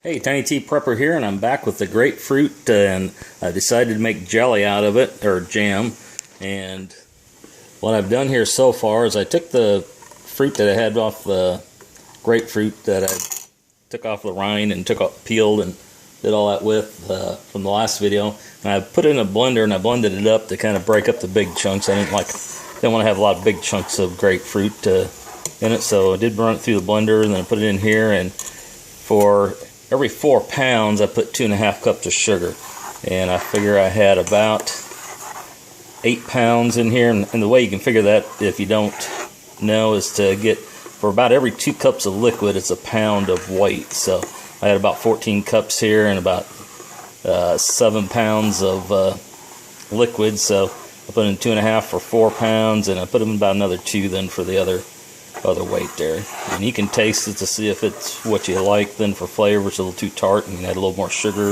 Hey, Tiny T Prepper here, and I'm back with the grapefruit, and I decided to make jelly out of it, or jam. And what I've done here so far is I took the fruit that I had off the grapefruit that I took off the rind and peeled and did all that with from the last video, and I put it in a blender and I blended it up to kind of break up the big chunks. I didn't want to have a lot of big chunks of grapefruit in it, so I did run it through the blender, and then I put it in here, and for every 4 pounds, I put 2.5 cups of sugar, and I figure I had about 8 pounds in here. And the way you can figure that, if you don't know, is to get, for about every 2 cups of liquid, it's a pound of weight. So I had about 14 cups here and about 7 pounds of liquid. So I put in 2.5 for 4 pounds, and I put in about another 2 then for the other weight there. And you can taste it to see if it's what you like. Then for flavor, it's a little too tart, and you can add a little more sugar.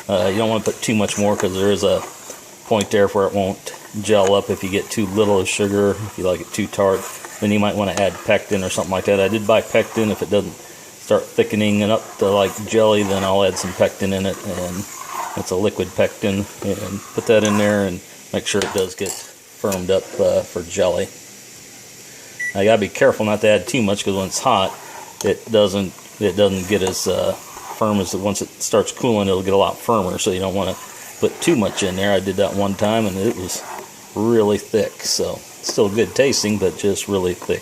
You don't want to put too much more, because there is a point there where it won't gel up if you get too little of sugar. If you like it too tart, then you might want to add pectin or something like that. I did buy pectin. If it doesn't start thickening it up to like jelly, then I'll add some pectin in it, and it's a liquid pectin, and put that in there and make sure it does get firmed up for jelly. Now, you gotta be careful not to add too much, because when it's hot, it doesn't get as firm as once it starts cooling. It'll get a lot firmer, so you don't want to put too much in there. I did that one time, and it was really thick. So still good tasting, but just really thick,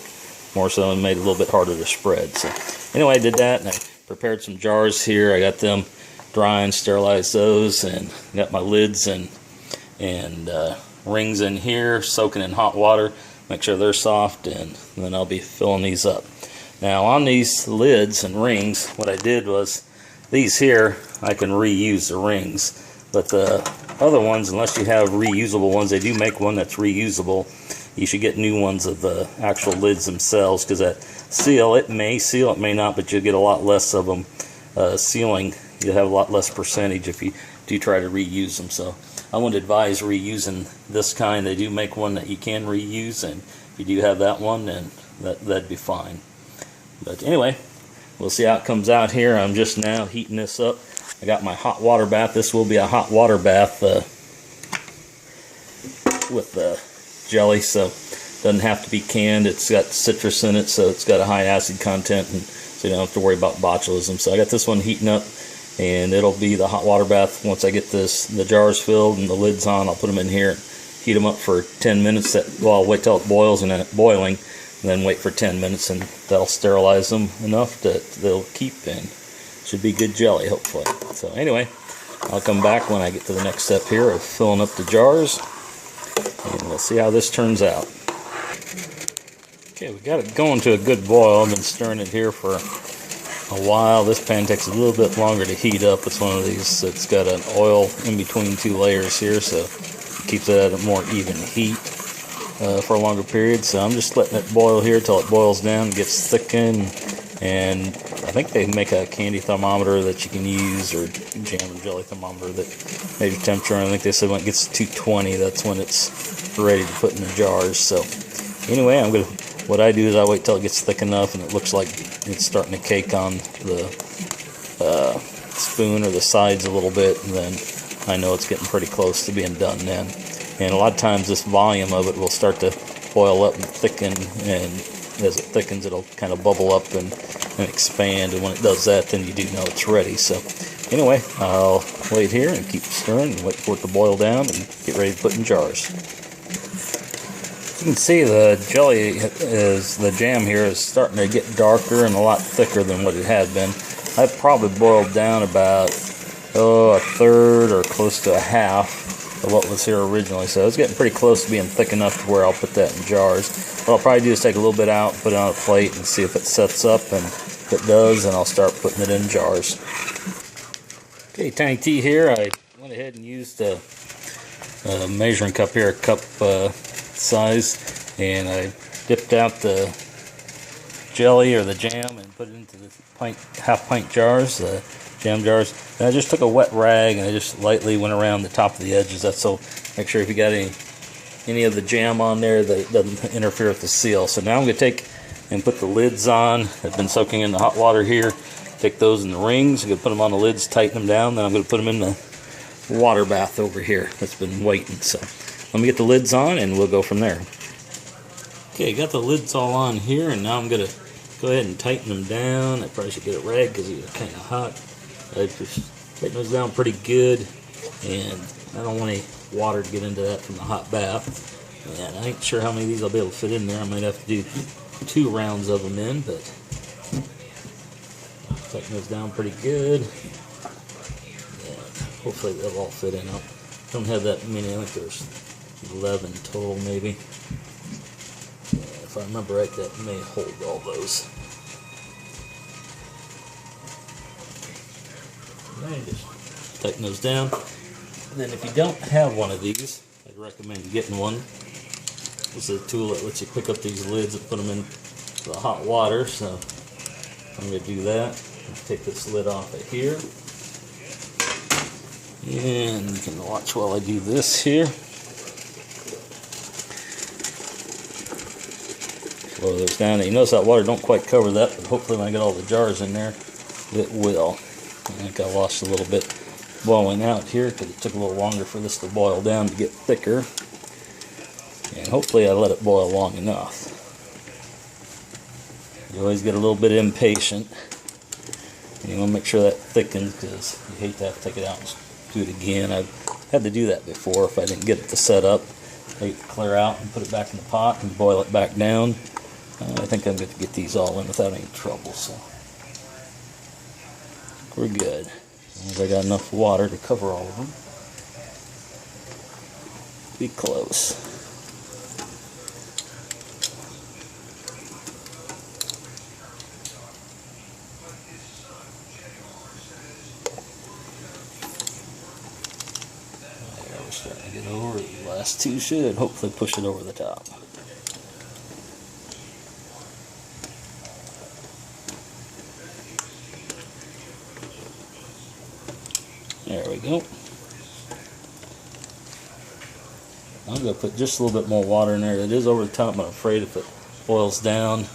more so, and made it a little bit harder to spread. So anyway, I did that, and I prepared some jars here. I got them dry and sterilized those, and got my lids and rings in here, soaking in hot water. Make sure they're soft, and then I'll be filling these up. Now, on these lids and rings, what I did was, these here, I can reuse the rings. But the other ones, unless you have reusable ones, they do make one that's reusable. You should get new ones of the actual lids themselves, because that seal, it may seal, it may not, but you'll get a lot less of them sealing. You'll have a lot less percentage if you do try to reuse them. So I would advise reusing this kind. They do make one that you can reuse, and if you do have that one, then that'd be fine. But anyway, we'll see how it comes out here. I'm just now heating this up. I got my hot water bath. This will be a hot water bath with the jelly, so it doesn't have to be canned. It's got citrus in it, so it's got a high acid content, and so you don't have to worry about botulism. So I got this one heating up, and it'll be the hot water bath. Once I get the jars filled and the lids on, I'll put them in here, heat them up for 10 minutes. I'll wait till it boils, and then it's boiling, and then wait for 10 minutes, and that'll sterilize them enough that they'll keep, and should be good jelly, hopefully. So anyway, I'll come back when I get to the next step here of filling up the jars, and we'll see how this turns out. Okay, we got it going to a good boil. I've been stirring it here for a while. This pan takes a little bit longer to heat up. It's one of these that's got an oil in between 2 layers here, so it keeps it at a more even heat for a longer period. So I'm just letting it boil here till it boils down and gets thickened. And I think they make a candy thermometer that you can use, or jam and jelly thermometer that measures temperature. And I think they said when it gets to 220, that's when it's ready to put in the jars. So anyway, what I do is I wait till it gets thick enough and it looks like it's starting to cake on the spoon or the sides a little bit, and then I know it's getting pretty close to being done then. And a lot of times this volume of it will start to boil up and thicken, and as it thickens, it'll kind of bubble up and expand, and when it does that, then you do know it's ready. So anyway, I'll wait here and keep stirring and wait for it to boil down and get ready to put in jars. You can see the jelly the jam here is starting to get darker and a lot thicker than what it had been. I've probably boiled down about a third or close to a half of what was here originally, so it's getting pretty close to being thick enough to where I'll put that in jars. What I'll probably do is take a little bit out, put it on a plate, and see if it sets up, and if it does, then I'll start putting it in jars. Okay, Tiny T here. I went ahead and used a measuring cup here, a cup size, and I dipped out the jelly or the jam and put it into the half pint jars, the jam jars. And I just took a wet rag and I just lightly went around the top of the edges. That's so make sure if you got any of the jam on there that it doesn't interfere with the seal. So now I'm going to take and put the lids on. I've been soaking in the hot water here, Take those in the rings. I'm going to put them on the lids, tighten them down. Then I'm going to put them in the water bath over here that's been waiting. So let me get the lids on and we'll go from there. Okay, got the lids all on here, and now I'm going to go ahead and tighten them down. I probably should get it rag because these are kind of hot. I just tighten those down pretty good, and I don't want any water to get into that from the hot bath. And I ain't sure how many of these I'll be able to fit in there. I might have to do 2 rounds of them in, but tighten those down pretty good. And hopefully they'll all fit in. I don't have that many. I think there's 11 total maybe. Yeah, if I remember right, that may hold all those. And just tighten those down. And then if you don't have one of these, I'd recommend getting one. This is a tool that lets you pick up these lids and put them in the hot water. So I'm going to do that. Take this lid off of here. And you can watch while I do this here. Blow those down. You notice that water don't quite cover that, but hopefully when I get all the jars in there, it will. I think I lost a little bit boiling out here because it took a little longer for this to boil down to get thicker. And hopefully I let it boil long enough. You always get a little bit impatient. And you want to make sure that thickens because you hate to have to take it out and do it again. I've had to do that before if I didn't get it to set up. I hate to clear out and put it back in the pot and boil it back down. I think I'm going to get these all in without any trouble. So we're good. As long as I got enough water to cover all of them. Be close. There, we're starting to get over. The last 2 should hopefully push it over the top. There we go. I'm going to put just a little bit more water in there. It is over the top, but I'm afraid if it boils down,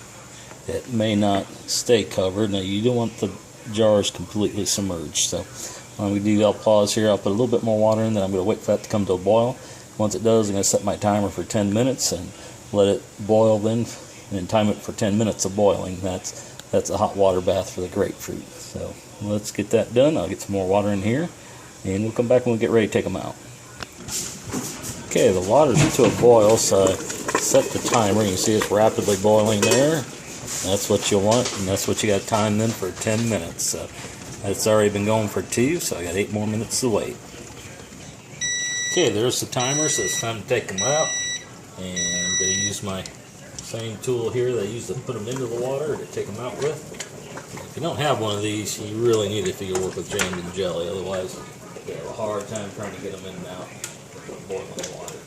it may not stay covered. Now, you don't want the jars completely submerged. So, what I'm going to do, I'll pause here. I'll put a little bit more water in, then I'm going to wait for that to come to a boil. Once it does, I'm going to set my timer for 10 minutes and let it boil then, and then time it for 10 minutes of boiling. That's a hot water bath for the grapefruit. So, let's get that done. I'll get some more water in here. And we'll come back when we get ready to take them out. Okay, the water's into a boil, so I set the timer. You can see it's rapidly boiling there. That's what you want, and that's what you got timed then for 10 minutes. So it's already been going for 2, so I got 8 more minutes to wait. Okay, there's the timer, so it's time to take them out. And I'm going to use my same tool here that I used to put them into the water to take them out with. If you don't have one of these, you really need it if you work with jam and jelly. Otherwise, you have a hard time trying to get them in and out of boiling water.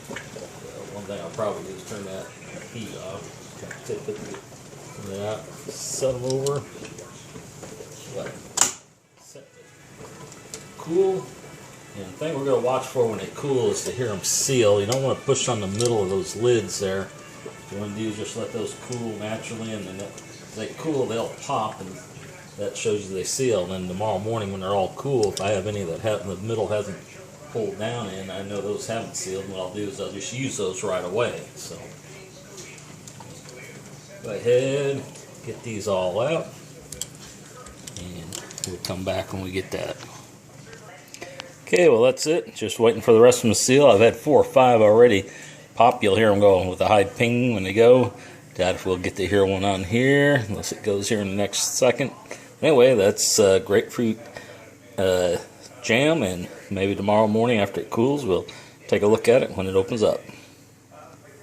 One thing I'll probably do is turn that heat off. Kind of tip it, turn it out, set them over, let it set cool. And the thing we're going to watch for when they cool is to hear them seal. You don't want to push on the middle of those lids there. What you want to do is just let those cool naturally, and then as they cool, they'll pop, and that shows you they seal. And then tomorrow morning when they're all cool, if I have any that the middle hasn't pulled down in, I know those haven't sealed, what I'll do is I'll just use those right away. So go ahead, get these all out, and we'll come back when we get that. Okay, well that's it. Just waiting for the rest of them to seal. I've had 4 or 5 already pop. You'll hear them going with a high ping when they go. Doubt if we'll get to hear one on here, unless it goes here in the next second. Anyway, that's grapefruit jam, and maybe tomorrow morning after it cools, we'll take a look at it when it opens up.